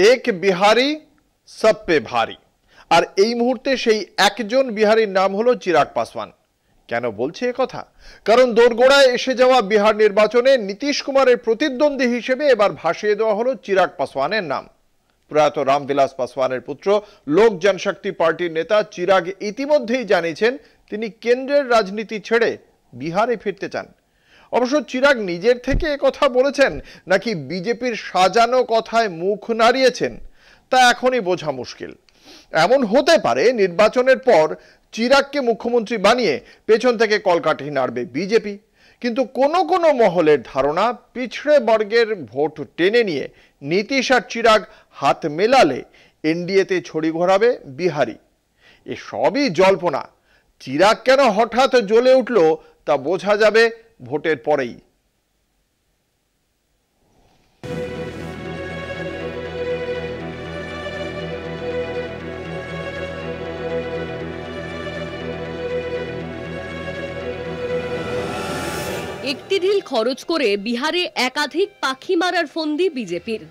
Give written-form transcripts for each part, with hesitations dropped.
এক বিহারি সব পে ভারী। আর এই মুহূর্তে সেই একজন বিহারীর নাম হলো চিরাগ পাসওয়ান। কেন বলছে কথা? কারণ দোরগোড়ায় এসে যাওয়া বিহার নির্বাচনে নীতিশ কুমারের প্রতিদ্বন্দ্বী হিসেবে এবার ভাসিয়ে দেওয়া হলো চিরাগ পাসওয়ানের নাম। প্রয়াত রামবিলাস পাসওয়ানের পুত্র লোক জনশক্তি পার্টির নেতা চিরাগ ইতিমধ্যেই জানিয়েছেন তিনি কেন্দ্রের রাজনীতি ছেড়ে বিহারে ফিরতে চান। অবশ্য চিরাগ নিজের থেকে একথা বলেছেন নাকি বিজেপির সাজানো কথায় মুখ নাড়িয়েছেন তা এখনই বোঝা মুশকিল। এমন হতে পারে নির্বাচনের পর চিরাগকে মুখ্যমন্ত্রী বানিয়ে পেছন থেকে কলকাঠি নাড়বে বিজেপি। কিন্তু কোনো কোনো মহলের ধারণা পিছড়ে বর্গের ভোট টেনে নিয়ে নীতিশ আর চিরাগ হাত মেলালে এনডিএতে ছড়ি ঘোরাবে বিহারি। এসবই জল্পনা। চিরাগ কেন হঠাৎ জ্বলে উঠল তা বোঝা যাবে ভোটের পরেই। একটি ঢিল খরচ করে বিহারে একাধিক পাখি মারার ফন্দি বিজেপির।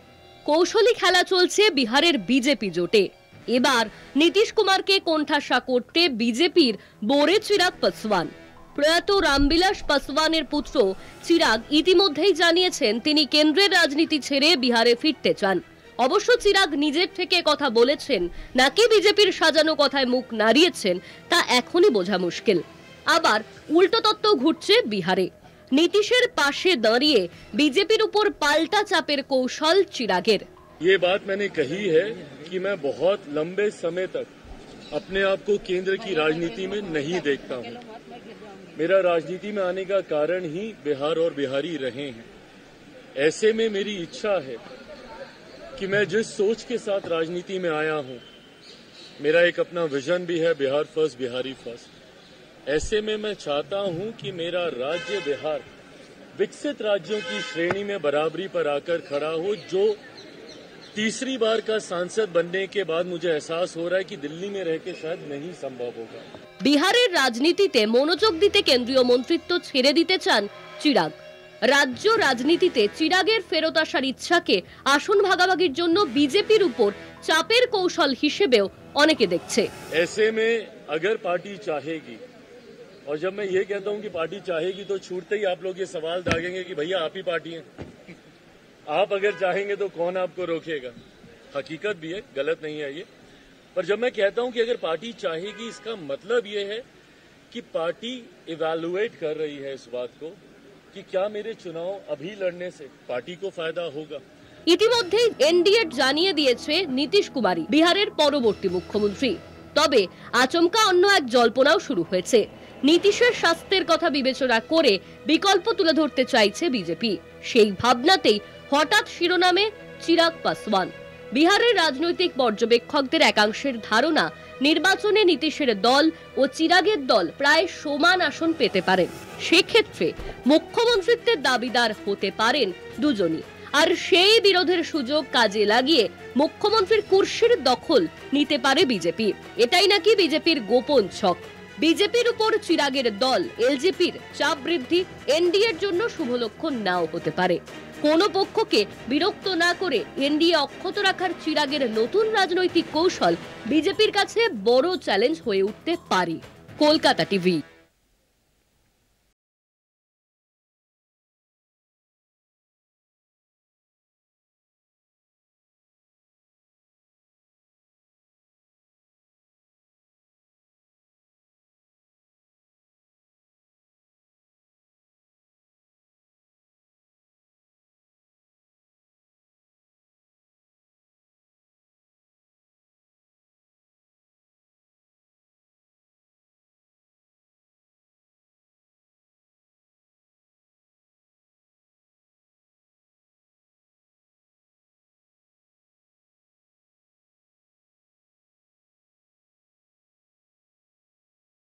কৌশলী খেলা চলছে বিহারের বিজেপি জোটে। এবার নীতিশ কুমারকে কোণঠাসা করতে বিজেপির বোরে চিরাগ পাসওয়ান। প্রয়াত রামবিলাস পাসওয়ানের পুত্র চিরাগ ইতিমধ্যেই জানিয়েছেন তিনি কেন্দ্রের রাজনীতি ছেড়ে বিহারে ফিরতে চান। অবশ্য চিরাগ নিজের থেকে কথা বলেছেন নাকি বিজেপির সাজানো কথায় মুখ নাড়িয়েছেন তা এখনই বোঝা মুশকিল। আবার উল্টো তত্ত্ব ঘুরছে বিহারে। नीतीशेर पाशे दाঁড়িয়ে बीजेपीर ऊपर पाल्टा चापेर कौशल चिरागेर। ये बात मैंने कही है कि मैं बहुत लंबे समय तक अपने आप को केंद्र की राजनीति में नहीं देखता हूँ। मेरा राजनीति में आने का कारण ही बिहार और बिहारी रहे हैं। ऐसे में मेरी इच्छा है कि मैं जिस सोच के साथ राजनीति में आया हूँ, मेरा एक अपना विजन भी है, बिहार फर्स्ट बिहारी फर्स्ट। ऐसे में मैं चाहता हूं कि मेरा राज्य बिहार विकसित राज्यों की श्रेणी में बराबरी पर आकर खड़ा हो। जो तीसरी बार का सांसद बनने के बाद मुझे एहसास हो रहा है कि दिल्ली में रह के शायद नहीं संभव होगा। बिहारेर राजनीतिते मनोयोग दिते केंद्रीय मंत्रित्व छेड़े दिते चान चिराग। राज्य राजनीतिते चिरागेर फेरत आसार इच्छाके आसन भागाभागिर जन्य बीजेपीर ऊपर चापेर कौशल हिसेबेও अनेके देखছে। ऐसे में अगर पार्टी चाहेगी, और जब मैं ये कहता हूं कि पार्टी चाहेगी तो छूटते ही आप लोग ये सवाल दागेंगे कि भैया आप ही पार्टी हैं। आप अगर चाहेंगे तो कौन आपको रोकेगा। हकीकत भी है, गलत नहीं है ये। पर जब मैं कहता हूं कि अगर पार्टी चाहेगी, इसका मतलब ये है कि पार्टी इवैल्यूएट कर रही है इस बात को कि क्या मेरे चुनाव अभी लड़ने से पार्टी को फायदा होगा। ইতিমধ্যেই এনডিএ জানিয়ে দিয়েছে নীতিশ কুমারই বিহারের পরবর্তী মুখ্যমন্ত্রী। তবে আচমকা অন্য এক জল্পনাও শুরু হয়েছে। নীতিশের স্বাস্থ্যের কথা বিবেচনা করে বিকল্প তুলে ধরতে চাইছে বিজেপি। সেই ভাবনাতেই হঠাৎ শিরোনামে চিরাগ পাসওয়ান। বিহারের রাজনৈতিক পর্যবেক্ষকদের একাংশের ধারণা নির্বাচনে নীতিশের দল ও চিরাগের দল প্রায় সমান আসন পেতে পারেন। সেক্ষেত্রে মুখ্যমন্ত্রিত্বের দাবিদার হতে পারেন দুজনই। আর সেই বিরোধের সুযোগ কাজে লাগিয়ে মুখ্যমন্ত্রীর কুর্সির দখল নিতে পারে বিজেপি। এটাই নাকি বিজেপির গোপন ছক। বিজেপির উপর চিরাগের দল এলজেপির চাপ বৃদ্ধি এনডিএর জন্য শুভ লক্ষণ নাও হতে পারে। কোন পক্ষকে বিরক্ত না করে এনডিএ অক্ষত রাখার চিরাগের নতুন রাজনৈতিক কৌশল বিজেপির কাছে বড় চ্যালেঞ্জ হয়ে উঠতে পারে। কলকাতা টিভি।